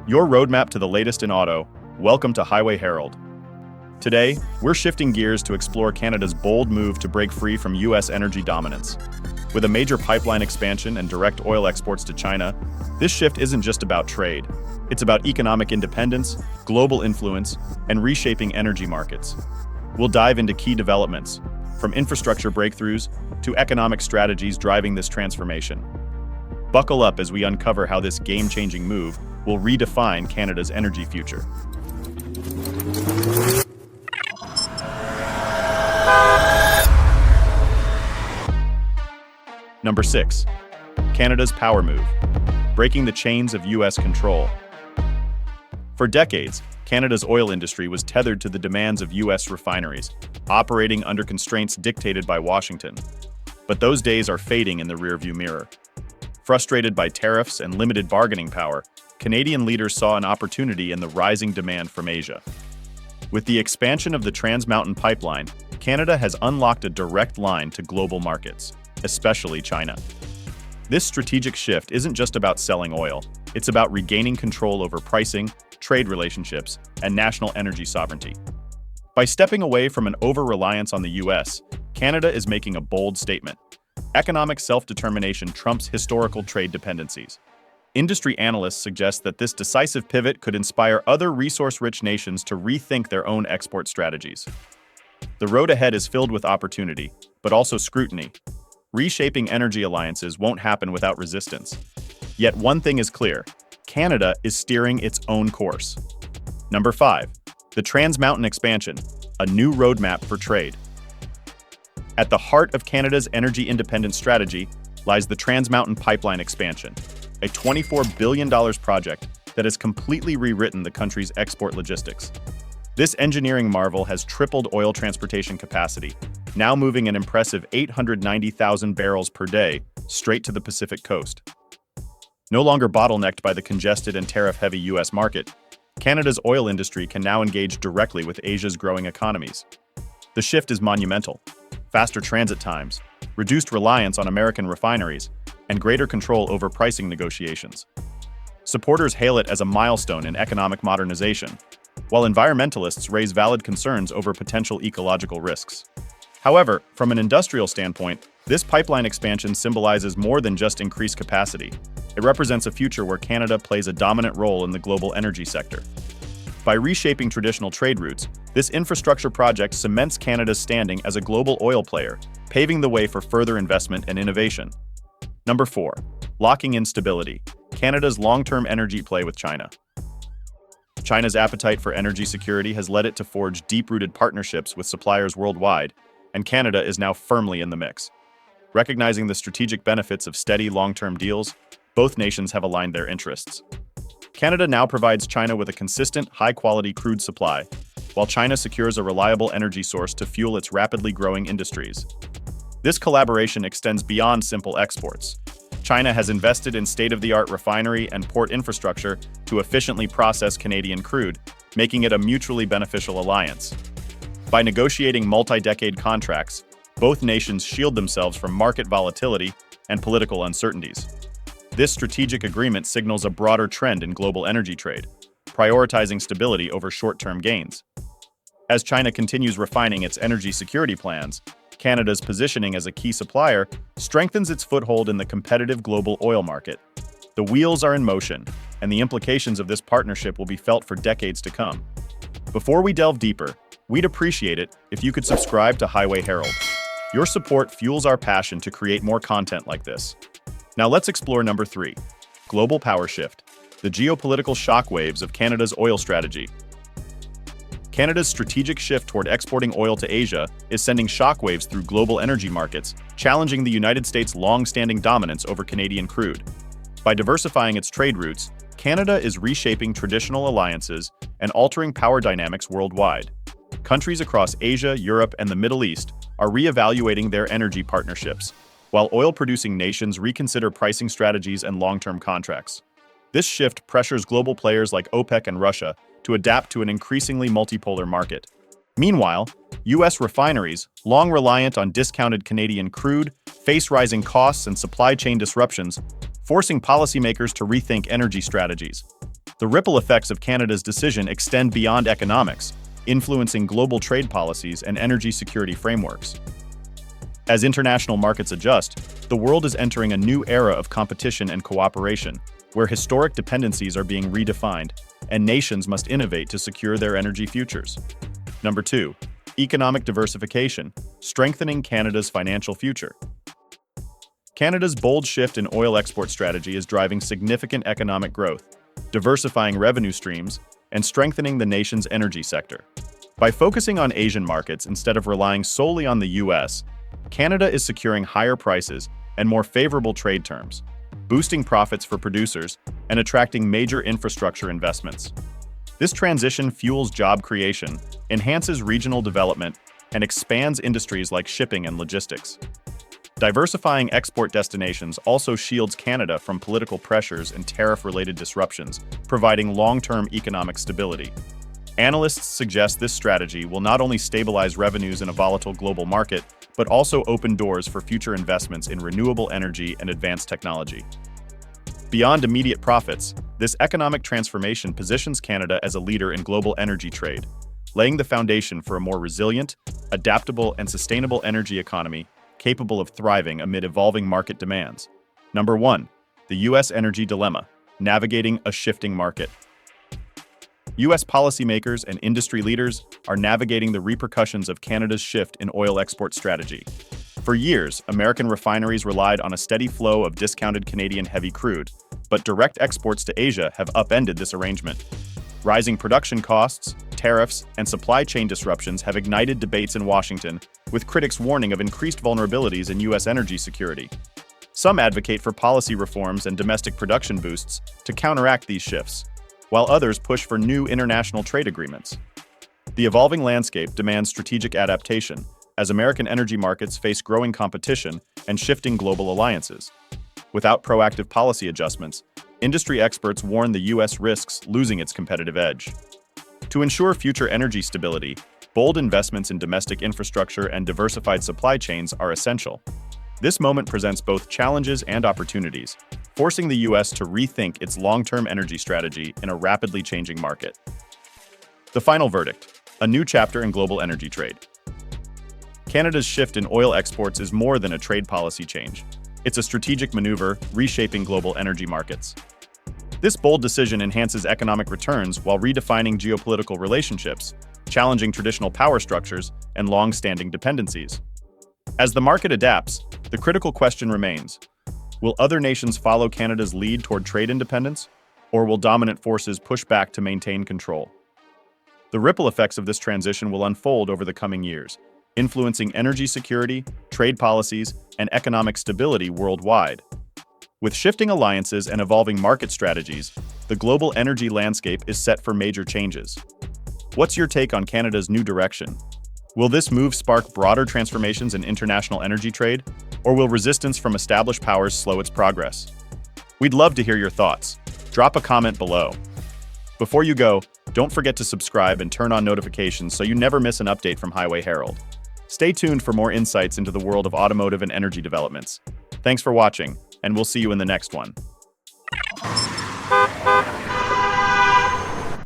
Your roadmap to the latest in auto. Welcome to Highway Herald. Today, we're shifting gears to explore Canada's bold move to break free from U.S. energy dominance. With a major pipeline expansion and direct oil exports to China, this shift isn't just about trade. It's about economic independence, global influence, and reshaping energy markets. We'll dive into key developments, from infrastructure breakthroughs to economic strategies driving this transformation. Buckle up as we uncover how this game-changing move will redefine Canada's energy future. Number 6. Canada's power move, breaking the chains of U.S. control. For decades, Canada's oil industry was tethered to the demands of U.S. refineries, operating under constraints dictated by Washington. But those days are fading in the rearview mirror. Frustrated by tariffs and limited bargaining power, Canadian leaders saw an opportunity in the rising demand from Asia. With the expansion of the Trans Mountain Pipeline, Canada has unlocked a direct line to global markets, especially China. This strategic shift isn't just about selling oil, it's about regaining control over pricing, trade relationships, and national energy sovereignty. By stepping away from an over-reliance on the U.S., Canada is making a bold statement. Economic self-determination trumps historical trade dependencies. Industry analysts suggest that this decisive pivot could inspire other resource-rich nations to rethink their own export strategies. The road ahead is filled with opportunity, but also scrutiny. Reshaping energy alliances won't happen without resistance. Yet one thing is clear: Canada is steering its own course. Number 5. The Trans Mountain Expansion, a new roadmap for trade. At the heart of Canada's energy independence strategy lies the Trans Mountain Pipeline expansion, a $24 billion project that has completely rewritten the country's export logistics. This engineering marvel has tripled oil transportation capacity, now moving an impressive 890,000 barrels per day straight to the Pacific coast. No longer bottlenecked by the congested and tariff-heavy U.S. market, Canada's oil industry can now engage directly with Asia's growing economies. The shift is monumental. Faster transit times, reduced reliance on American refineries, and greater control over pricing negotiations. Supporters hail it as a milestone in economic modernization, while environmentalists raise valid concerns over potential ecological risks. However, from an industrial standpoint, this pipeline expansion symbolizes more than just increased capacity. It represents a future where Canada plays a dominant role in the global energy sector. By reshaping traditional trade routes, this infrastructure project cements Canada's standing as a global oil player, paving the way for further investment and innovation. Number 4. Locking in stability, Canada's long-term energy play with China. China's appetite for energy security has led it to forge deep-rooted partnerships with suppliers worldwide, and Canada is now firmly in the mix. Recognizing the strategic benefits of steady long-term deals, both nations have aligned their interests. Canada now provides China with a consistent, high-quality crude supply, while China secures a reliable energy source to fuel its rapidly growing industries. This collaboration extends beyond simple exports. China has invested in state-of-the-art refinery and port infrastructure to efficiently process Canadian crude, making it a mutually beneficial alliance. By negotiating multi-decade contracts, both nations shield themselves from market volatility and political uncertainties. This strategic agreement signals a broader trend in global energy trade, prioritizing stability over short-term gains. As China continues refining its energy security plans, Canada's positioning as a key supplier strengthens its foothold in the competitive global oil market. The wheels are in motion, and the implications of this partnership will be felt for decades to come. Before we delve deeper, we'd appreciate it if you could subscribe to Highway Herald. Your support fuels our passion to create more content like this. Now let's explore number 3. Global power shift, the geopolitical shockwaves of Canada's oil strategy. Canada's strategic shift toward exporting oil to Asia is sending shockwaves through global energy markets, challenging the United States' long-standing dominance over Canadian crude. By diversifying its trade routes, Canada is reshaping traditional alliances and altering power dynamics worldwide. Countries across Asia, Europe, and the Middle East are reevaluating their energy partnerships, while oil-producing nations reconsider pricing strategies and long-term contracts. This shift pressures global players like OPEC and Russia to adapt to an increasingly multipolar market. Meanwhile, U.S. refineries, long reliant on discounted Canadian crude, face rising costs and supply chain disruptions, forcing policymakers to rethink energy strategies. The ripple effects of Canada's decision extend beyond economics, influencing global trade policies and energy security frameworks. As international markets adjust, the world is entering a new era of competition and cooperation, where historic dependencies are being redefined, and nations must innovate to secure their energy futures. Number 2. Economic diversification, strengthening Canada's financial future. Canada's bold shift in oil export strategy is driving significant economic growth, diversifying revenue streams, and strengthening the nation's energy sector. By focusing on Asian markets instead of relying solely on the US, Canada is securing higher prices and more favorable trade terms, boosting profits for producers and attracting major infrastructure investments. This transition fuels job creation, enhances regional development, and expands industries like shipping and logistics. Diversifying export destinations also shields Canada from political pressures and tariff-related disruptions, providing long-term economic stability. Analysts suggest this strategy will not only stabilize revenues in a volatile global market, but also open doors for future investments in renewable energy and advanced technology. Beyond immediate profits, this economic transformation positions Canada as a leader in global energy trade, laying the foundation for a more resilient, adaptable, and sustainable energy economy capable of thriving amid evolving market demands. Number 1. The U.S. energy dilemma, navigating a shifting market. U.S. policymakers and industry leaders are navigating the repercussions of Canada's shift in oil export strategy. For years, American refineries relied on a steady flow of discounted Canadian heavy crude, but direct exports to Asia have upended this arrangement. Rising production costs, tariffs, and supply chain disruptions have ignited debates in Washington, with critics warning of increased vulnerabilities in U.S. energy security. Some advocate for policy reforms and domestic production boosts to counteract these shifts, while others push for new international trade agreements. The evolving landscape demands strategic adaptation, as American energy markets face growing competition and shifting global alliances. Without proactive policy adjustments, industry experts warn the U.S. risks losing its competitive edge. To ensure future energy stability, bold investments in domestic infrastructure and diversified supply chains are essential. This moment presents both challenges and opportunities, forcing the U.S. to rethink its long-term energy strategy in a rapidly changing market. The final verdict: a new chapter in global energy trade. Canada's shift in oil exports is more than a trade policy change. It's a strategic maneuver reshaping global energy markets. This bold decision enhances economic returns while redefining geopolitical relationships, challenging traditional power structures and long-standing dependencies. As the market adapts, the critical question remains: will other nations follow Canada's lead toward trade independence, or will dominant forces push back to maintain control? The ripple effects of this transition will unfold over the coming years, influencing energy security, trade policies, and economic stability worldwide. With shifting alliances and evolving market strategies, the global energy landscape is set for major changes. What's your take on Canada's new direction? Will this move spark broader transformations in international energy trade, or will resistance from established powers slow its progress? We'd love to hear your thoughts. Drop a comment below. Before you go, don't forget to subscribe and turn on notifications so you never miss an update from Highway Herald. Stay tuned for more insights into the world of automotive and energy developments. Thanks for watching, and we'll see you in the next one.